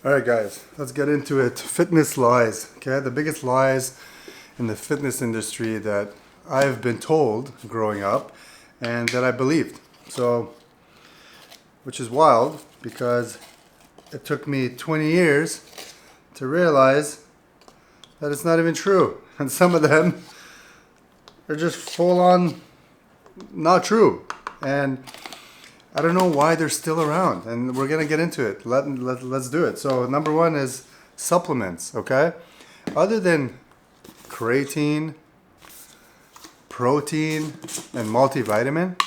All right, guys, let's get into it. Fitness lies. Okay, the biggest lies in the fitness industry that I've been told growing up and that I believed. So, which is wild because it took me 20 years to realize that it's not even true. And some of them are just full on not true. And I don't know why they're still around, and we're gonna get into it. Let's do it. So number one is supplements, okay? Other than creatine, protein, and multivitamin,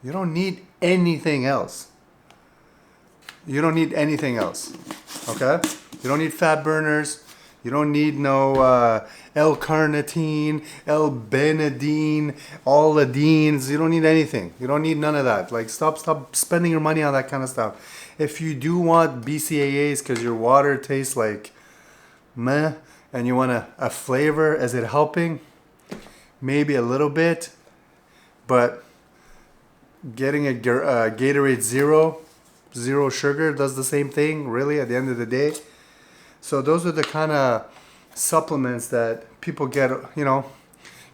you don't need anything else. You don't need anything else, okay? You don't need fat burners. You don't need no L-carnitine, L-benadine, all the deans. You don't need anything. You don't need none of that. Like, stop spending your money on that kind of stuff. If you do want BCAAs because your water tastes like meh and you want a flavor, is it helping? Maybe a little bit. But getting a Gatorade zero sugar does the same thing, really, at the end of the day. So those are the kind of supplements that people get,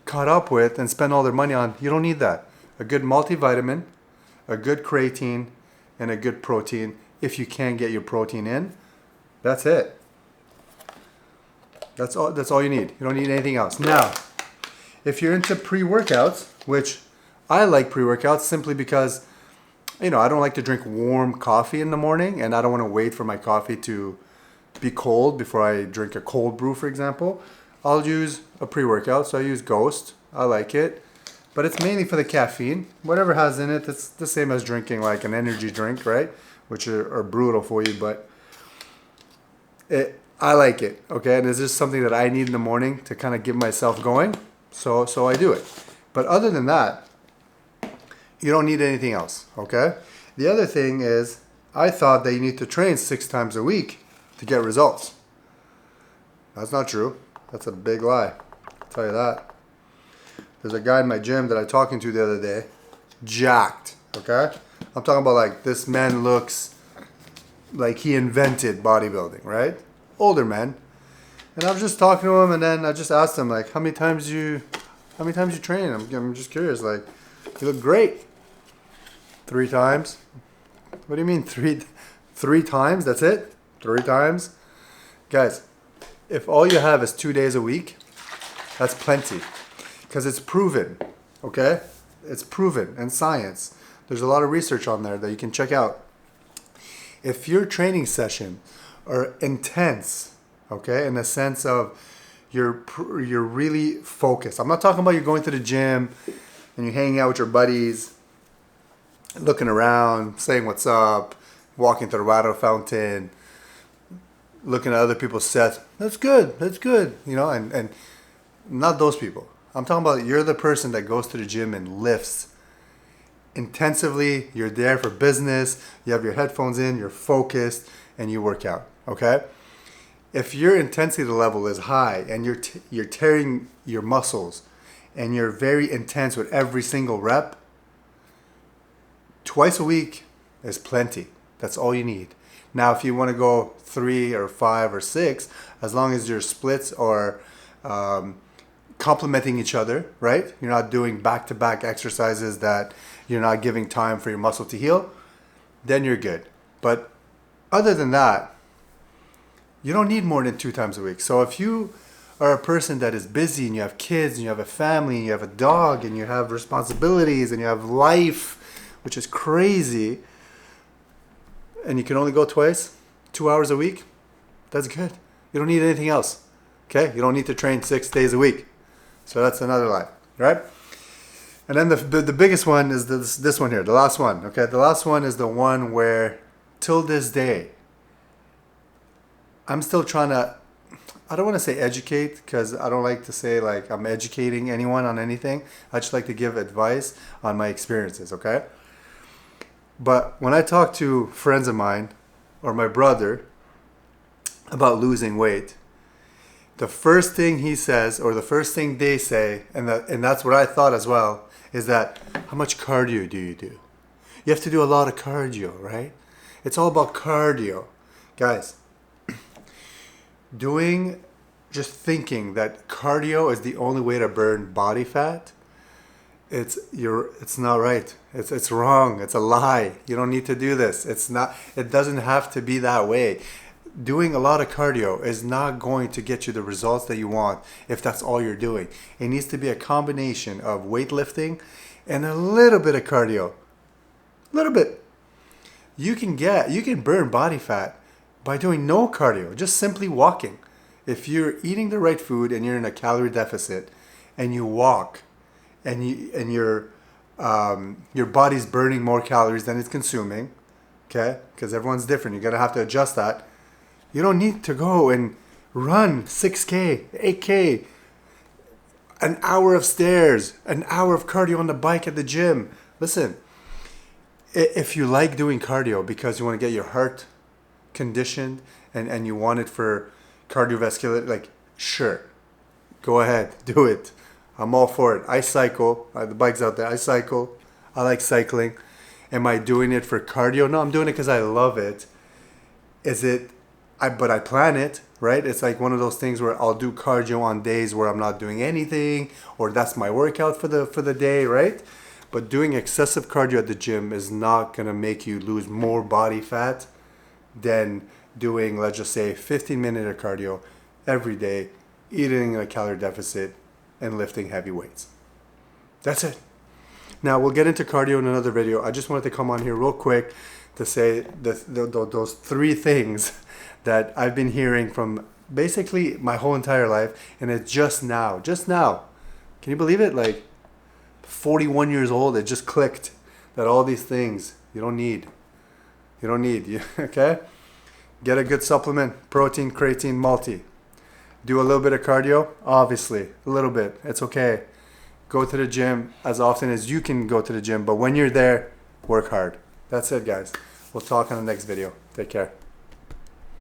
caught up with and spend all their money on. You don't need that. A good multivitamin, a good creatine, and a good protein. If you can get your protein in, that's it. That's all you need. You don't need anything else. Now, if you're into pre-workouts, which I like pre-workouts simply because, I don't like to drink warm coffee in the morning, and I don't want to wait for my coffee to be cold before I drink a cold brew, for example. I'll use a pre-workout, so I use Ghost. I like it, but it's mainly for the caffeine. Whatever has in it, it's the same as drinking like an energy drink, right? Which are brutal for you, but I like it, okay? And it's just something that I need in the morning to kind of get myself going, so I do it. But other than that, you don't need anything else, okay? The other thing is, I thought that you need to train 6 times a week to get results. That's not true. That's a big lie. I'll tell you that. There's a guy in my gym that I was talking to the other day, jacked, okay? I'm talking about like this man looks like he invented bodybuilding, right? Older man. And I was just talking to him, and then I just asked him like, how many times you train? I'm just curious, like, you look great. 3 times. What do you mean 3 times? That's it? 3 times? Guys, if all you have is 2 days a week, that's plenty. Because it's proven, okay? It's proven in science. There's a lot of research on there that you can check out. If your training session are intense, okay, in the sense of you're really focused. I'm not talking about you going to the gym and you're hanging out with your buddies, looking around, saying what's up, walking to the water fountain, looking at other people's sets. That's good, and not those people. I'm talking about you're the person that goes to the gym and lifts intensively. You're there for business. You have your headphones in, you're focused, and you work out, okay? If your intensity level is high and you're tearing your muscles and you're very intense with every single rep, twice a week is plenty. That's all you need. Now, if you want to go 3 or 5 or 6, as long as your splits are complementing each other, right? You're not doing back-to-back exercises that you're not giving time for your muscle to heal, then you're good. But other than that, you don't need more than 2 times a week. So if you are a person that is busy and you have kids and you have a family and you have a dog and you have responsibilities and you have life, which is crazy, and you can only go twice, 2 hours a week, that's good. You don't need anything else, okay? You don't need to train 6 days a week. So that's another lie, right? And then the biggest one is this one here, the last one, okay? The last one is the one where, till this day, I'm still trying to, I don't want to say educate, because I don't like to say like I'm educating anyone on anything. I just like to give advice on my experiences, okay? But when I talk to friends of mine or my brother about losing weight, the first thing he says, or the first thing they say, and that's what I thought as well, is that, how much cardio do you do? You have to do a lot of cardio, right? It's all about cardio. Guys, just thinking that cardio is the only way to burn body fat, it's not right. It's wrong. It's a lie. You don't need to do this. It doesn't have to be that way. Doing a lot of cardio is not going to get you the results that you want if that's all you're doing. It needs to be a combination of weightlifting and a little bit of cardio. A little bit. You can burn body fat by doing no cardio, just simply walking. If you're eating the right food and you're in a calorie deficit and you walk and your body's burning more calories than it's consuming, okay? Because everyone's different. You're gonna have to adjust that. You don't need to go and run 6K, 8K, an hour of stairs, an hour of cardio on the bike at the gym. Listen, if you like doing cardio because you want to get your heart conditioned and you want it for cardiovascular, like, sure, go ahead, do it. I'm all for it. I cycle. The bike's out there. I cycle. I like cycling. Am I doing it for cardio? No, I'm doing it because I love it. But I plan it, right? It's like one of those things where I'll do cardio on days where I'm not doing anything, or that's my workout for the day, right? But doing excessive cardio at the gym is not going to make you lose more body fat than doing, let's just say, 15 minutes of cardio every day, eating in a calorie deficit, and lifting heavy weights. That's it. Now, we'll get into cardio in another video. I just wanted to come on here real quick to say those three things that I've been hearing from basically my whole entire life, and it's just now. Can you believe it? Like, 41 years old, it just clicked that all these things you don't need. Okay? Get a good supplement, protein, creatine, multi. Do a little bit of cardio, obviously, a little bit. It's okay. Go to the gym as often as you can go to the gym, but when you're there, work hard. That's it, guys. We'll talk on the next video. Take care.